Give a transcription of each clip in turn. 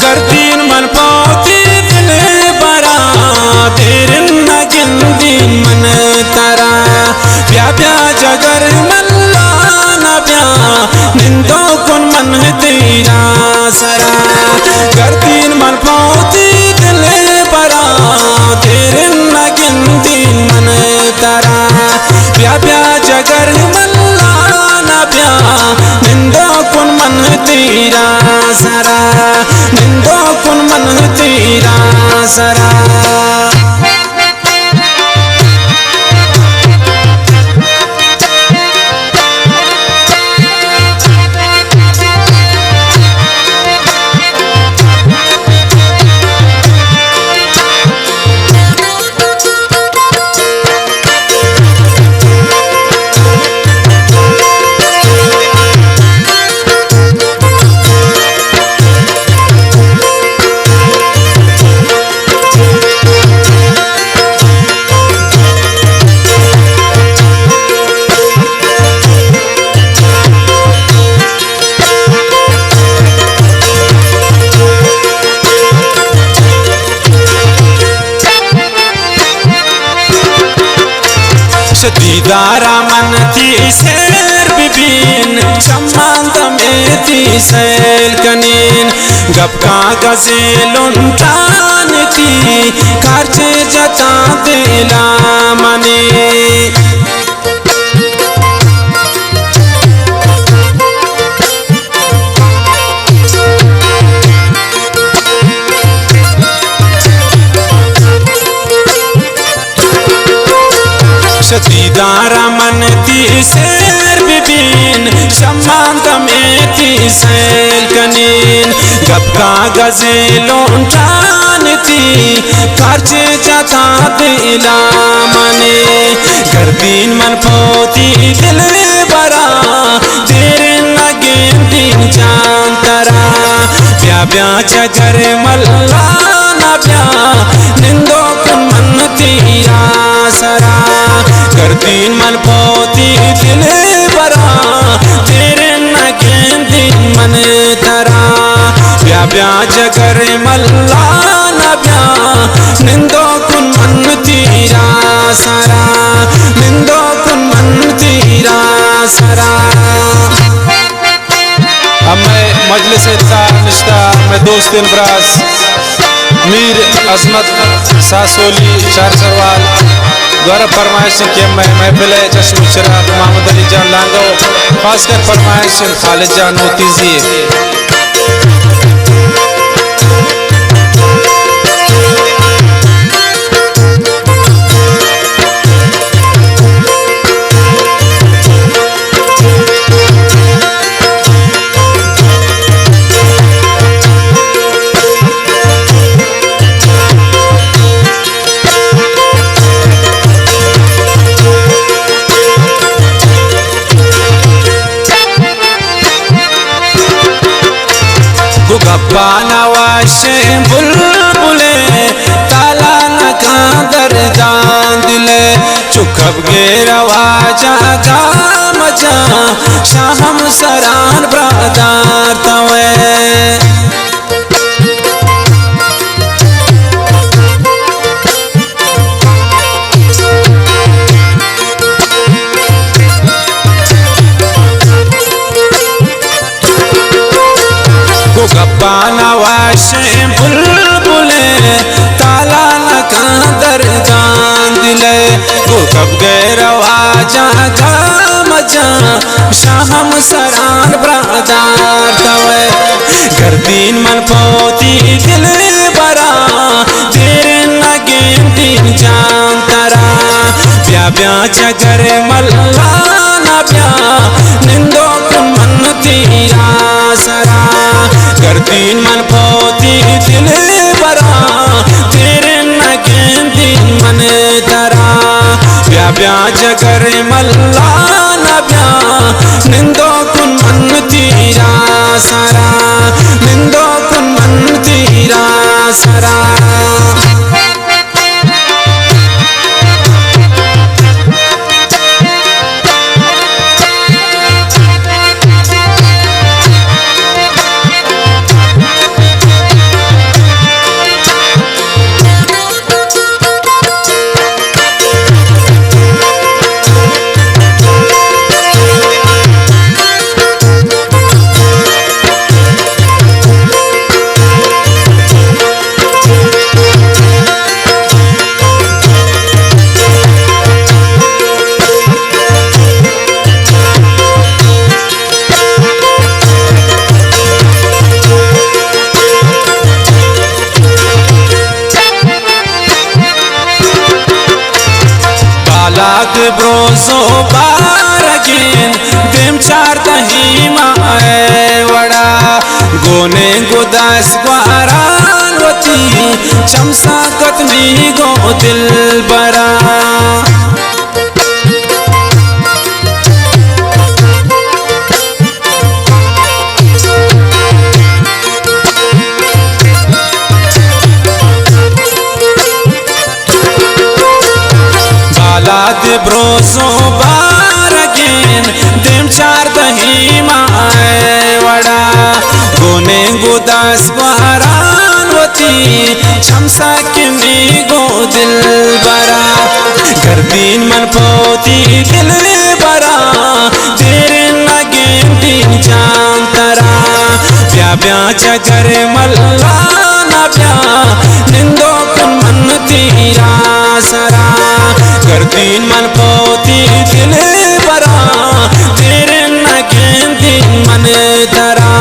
गर्दीन मन पोती दिल बरा तेरे नगिंदीन मन तरा प्या प्या जगर मल्ला न प्या निंदो कुन मन तेरा सरा गर्दीन मन पोती दिल बरा तेरे नगिंदीन मन तरा प्या प्या जगर मल्ला न प्या निंदो कुन मन तेरा सरा निंदो कुन मन तेरा सरा दीदारा मन थी सैर बिबिन चमांत में थी सैल कनीन गपका गजेलुन तान थी खर्चे जता दिला मने दीदारा मन थी सैर बिबिन शमांत में थी सैल कनीन गपका गजेलों टान थी खर्चे जाता दिला मने गर्दीन मन पोती दिल बरा तेरे नगेन दिन जान तरा प्या प्या जगर मल्ला न प्या निंदो कुन मन तेरा सरा गर्दीन मन पोती दिल बरा तेरे नगेन दिन मन तरा प्या प्या जगर मल्ला न प्या निंदो कुन मन तेरा सरा निंदो कुन मन तेरा सरा। अब मैं मजलिस निष्ठा मैं दोस्त इनबराज मीर अजमत सासोली चार सरवाल द्वारा फरमाइश के मैं महफिल चश्म चिराग मोहम्मद अली जान लांगो खासकर फरमाइश खालिद जान मोतीजी नवाशे बुलबुले ताला न कादर जान दिले चुकब गे रवाजा गाम जा शाहम सरान ब्रादार तवे नवाशे बुलबुले ताला न कादर जान दिले वो कब गए रवाजा गाम जा शाहम सरान ब्रादार तवे गर्दीन मन पोती दिल बरा तेरे नगेन दिन जान तरा प्या प्या जगर मल्ला न प्या निंदो कुन मन तेरा सरा गर्दीन मन पोती दिल बरा तेरे नगेन दिन मन तरा प्या प्या जगर मल्ला न प्या निंदो कुन मन तेरा सरा निंदो कुन मन तेरा सरा। ब्रोजो बारगिन देम चार तहीमा वड़ा गोने गोदास ग्वारान वती चमसा कतनी गो दिल बरा ब्रोजो बारगिन देम चार दहीमा वड़ा गोने गोदास ग्वारान वती चमसा किमी गो दिल बरा गर्दीन मन पोती दिल बरा तेरे लगे दिन जाम तरा ब्या ब्या चगर मल्ला ना ब्या निंदो कुन मन तीरा सरा गर्दीन मन पोती दिल बरा तेरे नगे दिन मन दरा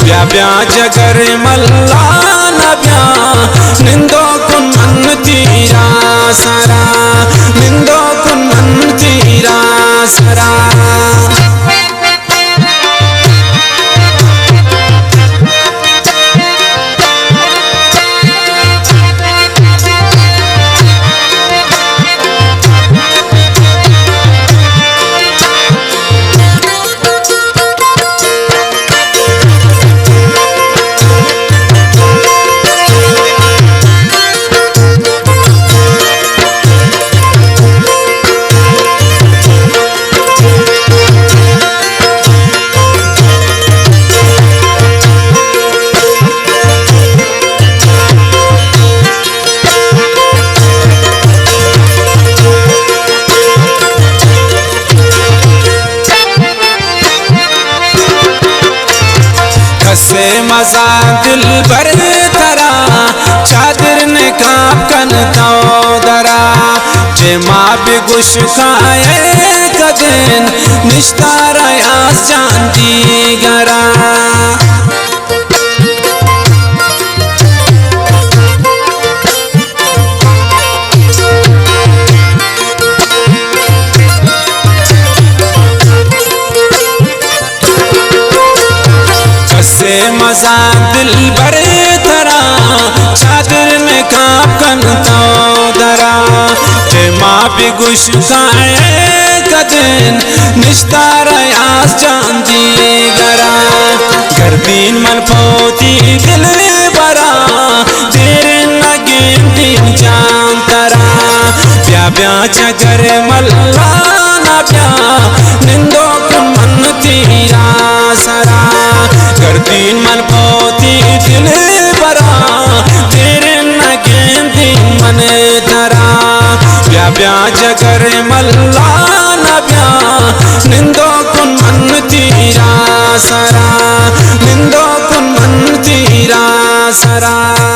ब्या ब्या जगर मल्ला न ब्या निंदो कुन मन तीरा सरा निंदो कुन मन तीरा सरा से मजा दिल भर तरा चादर ने काप कन तो दरा जे माँ भी गुश खाए कदन निश्तारा यास जानती गरा मजा दिल भरे तरा चादर में काप कन तो दरा जे माँ भी गुश खाए कदन निश्तारा यास जानती गरा गर्दीन मन पोती दिल बरा तेरे नगे दिन जान तरा ब्या ब्या चगर मल्ला ना ब्या निंदो कुन मन तीरा सरा गर्दीन मन पोती दिल बरा तेरे नगे दिन मन तरा ब्या ब्या जगर मल्ला न ब्या निंदो कुन मन तीरा सरा निंदो कुन मन तीरा सरा।